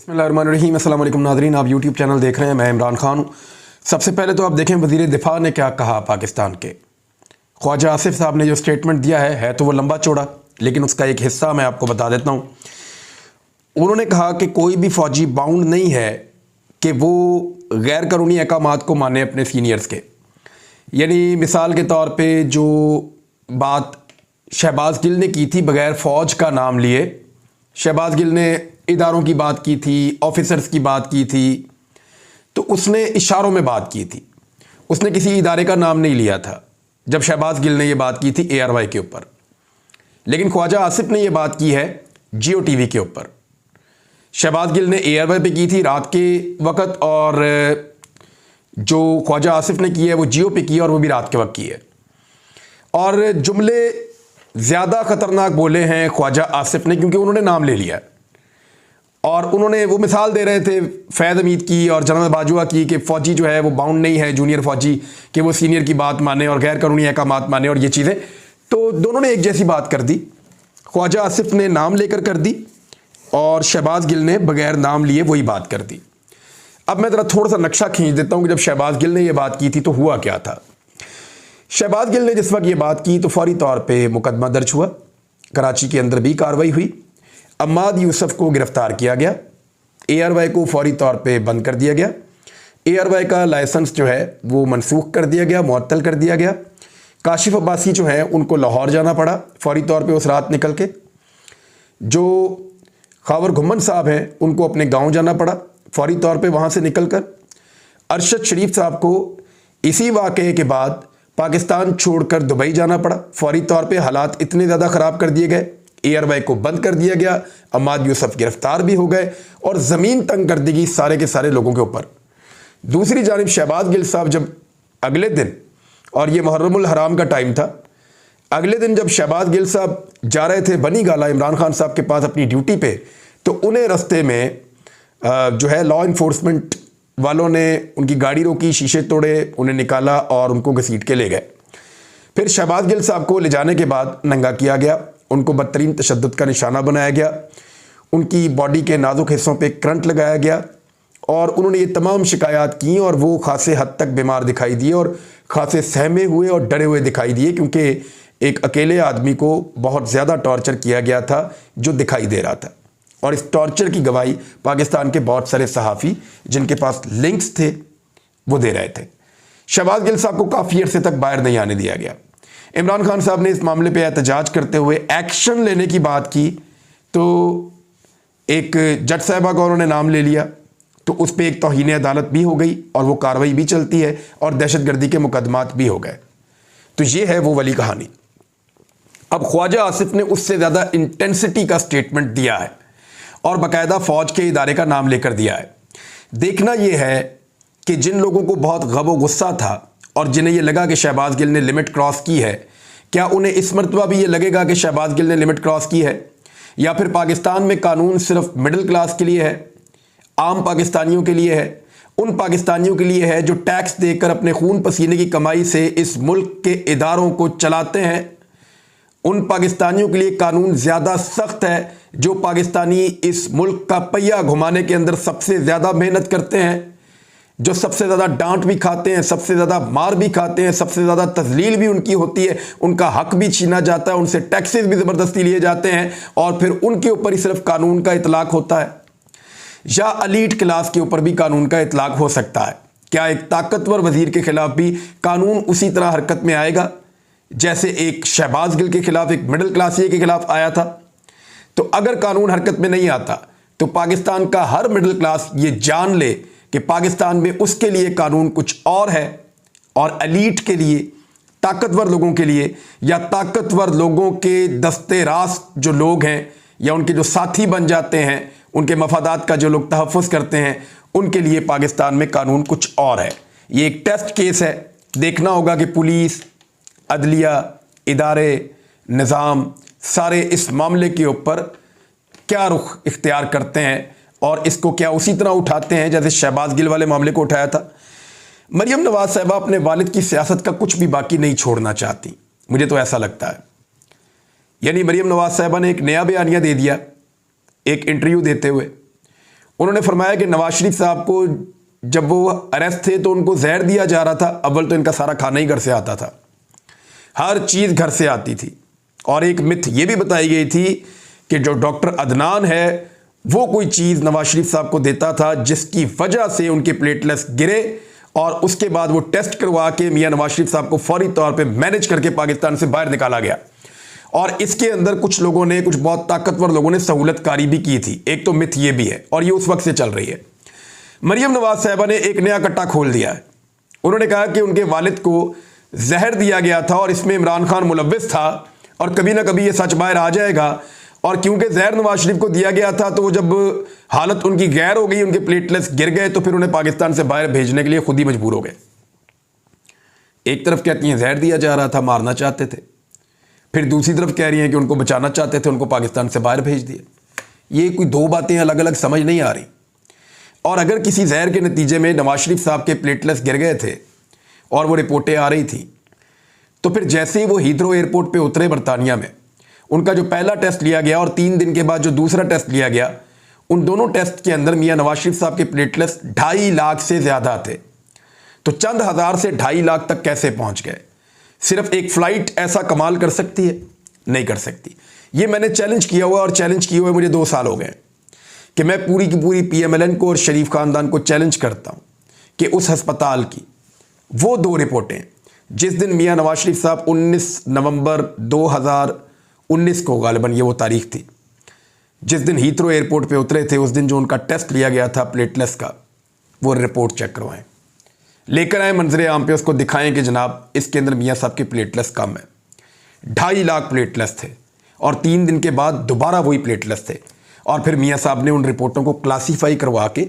बिस्मिल्लाहिर्रहमानिर्रहीम। अस्सलाम वालेकुम नाज़रीन, आप यूट्यूब चैनल देख रहे हैं। मैं इमरान खान हूँ। सबसे पहले तो आप देखें वज़ीर दिफ़ा ने क्या कहा। पाकिस्तान के ख्वाजा आसिफ साहब ने जो स्टेटमेंट दिया है तो वो लंबा चौड़ा, लेकिन उसका एक हिस्सा मैं आपको बता देता हूँ। उन्होंने कहा कि कोई भी फ़ौजी बाउंड नहीं है कि वो गैर कानूनी अहकामात को माने अपने सीनियर्स के। यानी मिसाल के तौर पर जो बात शहबाज गिल ने की थी बग़ैर फ़ौज का नाम लिए, शहबाज गिल ने इदारों की बात की थी, ऑफिसर्स की बात की थी, तो उसने इशारों में बात की थी, उसने किसी इदारे का नाम नहीं लिया था जब शहबाज गिल ने ये बात की थी ARY के ऊपर। लेकिन ख्वाजा आसिफ ने ये बात की है जियो TV के ऊपर। शहबाज गिल ने ARY पे की थी रात के वक्त, और जो ख्वाजा आसिफ ने की है वो जियो पे की है, और वो भी रात के वक्त की है। और जुमले ज़्यादा ख़तरनाक बोले हैं ख्वाजा आसिफ ने, क्योंकि उन्होंने नाम ले लिया और उन्होंने वो मिसाल दे रहे थे फैज़ हमीद की और जनरल बाजवा की कि फ़ौजी जो है वो बाउंड नहीं है, जूनियर फ़ौजी, कि वो सीनियर की बात माने और गैर कानूनी अहकामात माने और ये चीज़ें। तो दोनों ने एक जैसी बात कर दी। ख्वाजा आसिफ ने नाम लेकर कर दी और शहबाज गिल ने बग़ैर नाम लिए वही बात कर दी। अब मैं ज़रा थोड़ा सा नक्शा खींच देता हूँ कि जब शहबाज गिल ने यह बात की थी तो हुआ क्या था। शहबाज गिल ने जिस वक्त ये बात की तो फौरी तौर पर मुकदमा दर्ज हुआ, कराची के अंदर भी कार्रवाई हुई, अम्माद यूसुफ को गिरफ़्तार किया गया, ARY को फौरी तौर पे बंद कर दिया गया, ARY का लाइसेंस जो है वो मनसूख कर दिया गया, मुअत्तल कर दिया गया। काशिफ अब्बासी जो है उनको लाहौर जाना पड़ा फौरी तौर पे उस रात निकल के। जो खावर घुम्मन साहब हैं उनको अपने गांव जाना पड़ा फौरी तौर पे वहाँ से निकल कर। अरशद शरीफ साहब को इसी वाक़े के बाद पाकिस्तान छोड़कर दुबई जाना पड़ा फौरी तौर पे। हालात इतने ज़्यादा ख़राब कर दिए गए, ARY को बंद कर दिया गया, अम्माद यूसुफ गिरफ्तार भी हो गए और ज़मीन तंग कर दी गई सारे के सारे लोगों के ऊपर। दूसरी जानिब शहबाज गिल साहब जब अगले दिन, और ये मुहर्रमुल हराम का टाइम था, अगले दिन जब शहबाज गिल साहब जा रहे थे बनी गाला इमरान खान साहब के पास अपनी ड्यूटी पे, तो उन्हें रस्ते में जो है लॉ इन्फोर्समेंट वालों ने उनकी गाड़ी रोकी, शीशे तोड़े, उन्हें निकाला और उनको घसीट के ले गए। फिर शहबाज गिल साहब को ले जाने के बाद नंगा किया गया, उनको बदतरीन तशद्दुद का निशाना बनाया गया, उनकी बॉडी के नाजुक हिस्सों पे करंट लगाया गया और उन्होंने ये तमाम शिकायत की और वो खासे हद तक बीमार दिखाई दिए और खासे सहमे हुए और डरे हुए दिखाई दिए, क्योंकि एक अकेले आदमी को बहुत ज़्यादा टॉर्चर किया गया था जो दिखाई दे रहा था। और इस टॉर्चर की गवाही पाकिस्तान के बहुत सारे सहाफ़ी जिनके पास लिंक्स थे वो दे रहे थे। शहबाज गिल साहब को काफ़ी अरसे तक बाहर नहीं आने दिया गया। इमरान खान साहब ने इस मामले पे एहतजाज करते हुए एक्शन लेने की बात की, तो एक जज साहबा का उन्होंने नाम ले लिया, तो उस पर एक तौहीन अदालत भी हो गई और वो कार्रवाई भी चलती है और दहशतगर्दी के मुकदमात भी हो गए। तो ये है वो वाली कहानी। अब ख्वाजा आसिफ ने उससे ज़्यादा इंटेंसिटी का स्टेटमेंट दिया है और बाकायदा फ़ौज के इदारे का नाम लेकर दिया है। देखना यह है कि जिन लोगों को बहुत गम व गुस्सा था और जिन्हें यह लगा कि शहबाज गिल ने लिमिट क्रॉस की है, क्या उन्हें इस मरतबा भी ये लगेगा कि शहबाज गिल ने लिमिट क्रॉस की है, या फिर पाकिस्तान में कानून सिर्फ मिडिल क्लास के लिए है, आम पाकिस्तानियों के लिए है, उन पाकिस्तानियों के लिए है जो टैक्स देकर अपने खून पसीने की कमाई से इस मुल्क के इदारों को चलाते हैं? उन पाकिस्तानियों के लिए कानून ज़्यादा सख्त है जो पाकिस्तानी इस मुल्क का पहिया घुमाने के अंदर सबसे ज़्यादा मेहनत करते हैं, जो सबसे ज़्यादा डांट भी खाते हैं, सबसे ज़्यादा मार भी खाते हैं, सबसे ज़्यादा तजलील भी उनकी होती है, उनका हक भी छीना जाता है, उनसे टैक्सेस भी ज़बरदस्ती लिए जाते हैं और फिर उनके ऊपर ही सिर्फ कानून का इतलाक़ होता है? या अलीट क्लास के ऊपर भी कानून का इतलाक़ हो सकता है? क्या एक ताकतवर वज़ीर के ख़िलाफ़ भी कानून उसी तरह हरकत में आएगा जैसे एक शहबाज गिल के ख़िलाफ़ एक मिडिल क्लासिए के ख़िलाफ़ आया था? तो अगर कानून हरकत में नहीं आता तो पाकिस्तान का हर मिडिल क्लास ये जान ले कि पाकिस्तान में उसके लिए कानून कुछ और है, और एलीट के लिए, ताकतवर लोगों के लिए, या ताकतवर लोगों के दस्ते रास्त जो लोग हैं या उनके जो साथी बन जाते हैं, उनके मफादात का जो लोग तहफ़्फ़ुज़ करते हैं, उनके लिए पाकिस्तान में कानून कुछ और है। ये एक टेस्ट केस है। देखना होगा कि पुलिस, अदलिया, इदारे, निज़ाम सारे इस मामले के ऊपर क्या रुख इख्तियार करते हैं और इसको क्या उसी तरह उठाते हैं जैसे शहबाज गिल वाले मामले को उठाया था। मरियम नवाज़ साहिबा अपने वालिद की सियासत का कुछ भी बाकी नहीं छोड़ना चाहती, मुझे तो ऐसा लगता है। यानी मरियम नवाज़ साहिबा ने एक नया बयानिया दे दिया एक इंटरव्यू देते हुए, उन्होंने फरमाया कि नवाज शरीफ साहब को जब वो अरेस्ट थे तो उनको जहर दिया जा रहा था। अव्वल तो इनका सारा खाना ही घर से आता था, हर चीज़ घर से आती थी। और एक मिथ ये भी बताई गई थी कि जो डॉक्टर अदनान है वो कोई चीज़ नवाज शरीफ साहब को देता था जिसकी वजह से उनके प्लेटलेट्स गिरे, और उसके बाद वो टेस्ट करवा के मियां नवाज शरीफ साहब को फौरी तौर पे मैनेज करके पाकिस्तान से बाहर निकाला गया। और इसके अंदर कुछ लोगों ने, कुछ बहुत ताकतवर लोगों ने सहूलतकारी भी की थी। एक तो मिथ ये भी है और ये उस वक्त से चल रही है। मरियम नवाज साहबा ने एक नया कट्टा खोल दिया है। उन्होंने कहा कि उनके वालिद को जहर दिया गया था और इसमें इमरान खान मुलव्विस था और कभी ना कभी ये सच बाहर आ जाएगा। और क्योंकि जहर नवाज शरीफ को दिया गया था तो वो जब हालत उनकी गैर हो गई, उनके प्लेटलेट्स गिर गए, तो फिर उन्हें पाकिस्तान से बाहर भेजने के लिए खुद ही मजबूर हो गए। एक तरफ कहती हैं जहर दिया जा रहा था, मारना चाहते थे, फिर दूसरी तरफ कह रही हैं कि उनको बचाना चाहते थे, उनको पाकिस्तान से बाहर भेज दिए। ये कोई दो बातें अलग अलग समझ नहीं आ रही। और अगर किसी जहर के नतीजे में नवाज शरीफ साहब के प्लेटलेट्स गिर गए थे और वो रिपोर्टें आ रही थी, तो फिर जैसे ही वो हीथ्रो एयरपोर्ट पे उतरे बरतानिया में, उनका जो पहला टेस्ट लिया गया और 3 दिन के बाद जो दूसरा टेस्ट लिया गया, उन दोनों टेस्ट के अंदर मियां नवाज शरीफ साहब के प्लेटलेट्स 2.5 लाख से ज़्यादा थे। तो चंद हज़ार से 2.5 लाख तक कैसे पहुंच गए? सिर्फ एक फ़्लाइट ऐसा कमाल कर सकती है? नहीं कर सकती। ये मैंने चैलेंज किया हुआ, और चैलेंज किए हुए मुझे 2 साल हो गए कि मैं पूरी की पूरी PMLN को और शरीफ ख़ानदान को चैलेंज करता हूँ कि उस हस्पताल की वो 2 रिपोर्टें, जिस दिन मियां नवाज शरीफ साहब 19 नवंबर 2019 को, गालिबन ये वो तारीख थी, जिस दिन हीथ्रो एयरपोर्ट पे उतरे थे, उस दिन जो उनका टेस्ट लिया गया था प्लेटलेट्स का, वो रिपोर्ट चेक करवाएं, लेकर आए मंजरे आम पे, उसको दिखाएं कि जनाब इसके अंदर मियां साहब के प्लेटलेट्स कम है। 2.5 लाख प्लेटलेट्स थे और 3 दिन के बाद दोबारा वही प्लेटलेट्स थे। और फिर मियां साहब ने उन रिपोर्टों को क्लासीफाई करवा के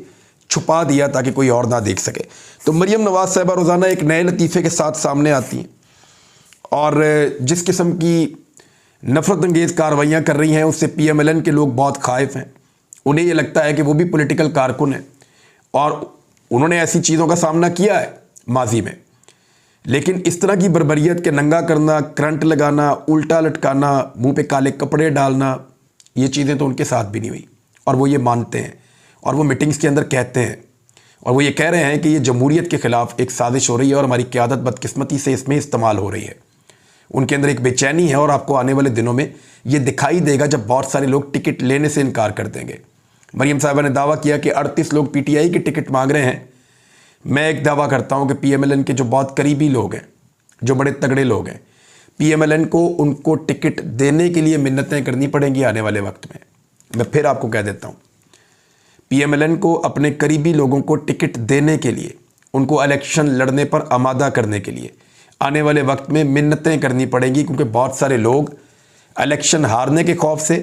छुपा दिया ताकि कोई और ना देख सके। तो मरियम नवाज साहबा रोज़ाना एक नए लतीफ़े के साथ सामने आती हैं और जिस किस्म की नफरत अंगेज़ कार्रवाइयाँ कर रही हैं उससे PMLN के लोग बहुत खाइफ हैं। उन्हें ये लगता है कि वो भी पॉलिटिकल कारकुन हैं और उन्होंने ऐसी चीज़ों का सामना किया है माजी में, लेकिन इस तरह की बर्बरियत के नंगा करना, करंट लगाना, उल्टा लटकाना, मुंह पे काले कपड़े डालना, ये चीज़ें तो उनके साथ भी नहीं हुई। और वो ये मानते हैं और वो मीटिंग्स के अंदर कहते हैं और वो ये कह रहे हैं कि ये जमहूरियत के ख़िलाफ़ एक साजिश हो रही है और हमारी क़यादत बदकिस्मती से इसमें इस्तेमाल हो रही है। उनके अंदर एक बेचैनी है और आपको आने वाले दिनों में ये दिखाई देगा जब बहुत सारे लोग टिकट लेने से इनकार कर देंगे। मरियम साहिबा ने दावा किया कि 38 लोग PTI के टिकट मांग रहे हैं। मैं एक दावा करता हूं कि PMLN के जो बहुत करीबी लोग हैं, जो बड़े तगड़े लोग हैं, PMLN को उनको टिकट देने के लिए मिन्नतें करनी पड़ेंगी आने वाले वक्त में। मैं फिर आपको कह देता हूं, PMLN को अपने करीबी लोगों को टिकट देने के लिए, उनको इलेक्शन लड़ने पर आमादा करने के लिए आने वाले वक्त में मिन्नतें करनी पड़ेंगी, क्योंकि बहुत सारे लोग इलेक्शन हारने के खौफ से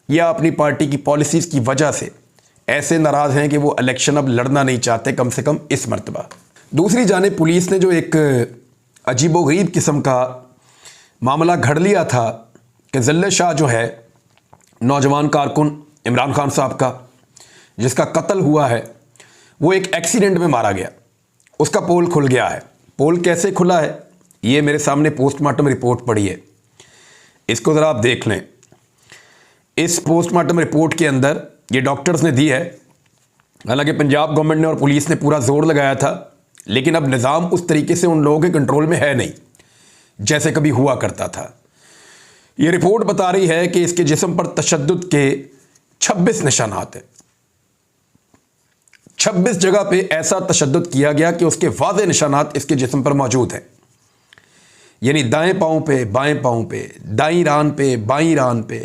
या अपनी पार्टी की पॉलिसीज़ की वजह से ऐसे नाराज़ हैं कि वो इलेक्शन अब लड़ना नहीं चाहते, कम से कम इस मरतबा। दूसरी जानिब पुलिस ने जो एक अजीबोगरीब किस्म का मामला घड़ लिया था कि जल्ले शाह जो है नौजवान कारकुन इमरान खान साहब का, जिसका कत्ल हुआ है, वो एक एक्सीडेंट में मारा गया, उसका पोल खुल गया है। पोल कैसे खुला है ये मेरे सामने पोस्टमार्टम रिपोर्ट पड़ी है, इसको ज़रा आप देख लें। इस पोस्टमार्टम रिपोर्ट के अंदर ये डॉक्टर्स ने दी है। हालांकि पंजाब गवर्नमेंट ने और पुलिस ने पूरा जोर लगाया था, लेकिन अब निज़ाम उस तरीके से उन लोगों के कंट्रोल में है नहीं जैसे कभी हुआ करता था। ये रिपोर्ट बता रही है कि इसके जिस्म पर तशद्दुद के 26 निशानात हैं। 26 जगह पे ऐसा तशद्दुद किया गया कि उसके वाज़े निशानात इसके जिस्म पर मौजूद हैं। यानी दाएं पाँव पे, बाएं पाँव पे, दाईं रान पे, बाईं रान पे,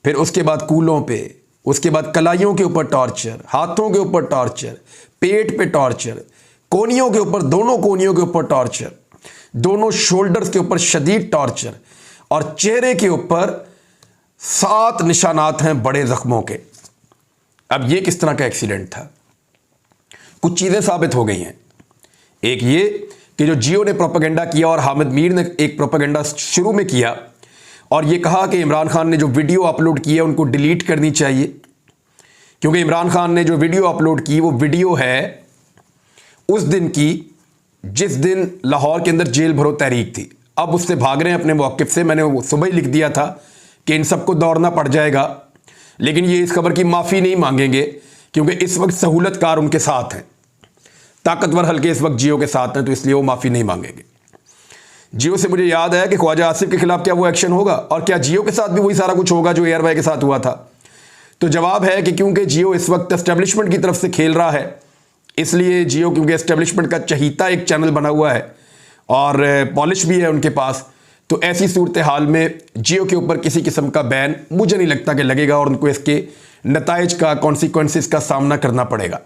फिर उसके बाद कूलों पे, उसके बाद कलाइयों के ऊपर टॉर्चर, हाथों के ऊपर टॉर्चर, पेट पे टॉर्चर, कोनियों के ऊपर, दोनों कोनियों के ऊपर टॉर्चर, दोनों शोल्डर्स के ऊपर शदीद टॉर्चर, और चेहरे के ऊपर 7 निशानात हैं बड़े जख्मों के। अब ये किस तरह का एक्सीडेंट था? कुछ चीज़ें साबित हो गई हैं। एक ये कि जो जियो ने प्रोपेगेंडा किया और हामिद मीर ने एक प्रोपेगेंडा शुरू में किया और ये कहा कि इमरान खान ने जो वीडियो अपलोड की है उनको डिलीट करनी चाहिए, क्योंकि इमरान खान ने जो वीडियो अपलोड की वो वीडियो है उस दिन की जिस दिन लाहौर के अंदर जेल भरो तहरीक थी। अब उससे भाग रहे हैं अपने मौक़िफ़ से। मैंने वो सुबह ही लिख दिया था कि इन सबको दौड़ना पड़ जाएगा, लेकिन ये इस खबर की माफ़ी नहीं मांगेंगे क्योंकि इस वक्त सहूलतकार उनके साथ हैं, ताकतवर हल्के इस वक्त जियो के साथ हैं, तो इसलिए वो माफ़ी नहीं मांगेंगे। जियो से मुझे याद है कि ख्वाजा आसिफ के खिलाफ क्या वो एक्शन होगा, और क्या जियो के साथ भी वही सारा कुछ होगा जो एयरवाई के साथ हुआ था? तो जवाब है कि क्योंकि जियो इस वक्त एस्टेब्लिशमेंट की तरफ से खेल रहा है, इसलिए जियो क्योंकि एस्टेब्लिशमेंट का चहीता एक चैनल बना हुआ है और पॉलिश भी है उनके पास, तो ऐसी सूरत हाल में जियो के ऊपर किसी किस्म का बैन मुझे नहीं लगता कि लगेगा और उनको इसके नताइज का, कॉन्सिक्वेंसेस का सामना करना पड़ेगा।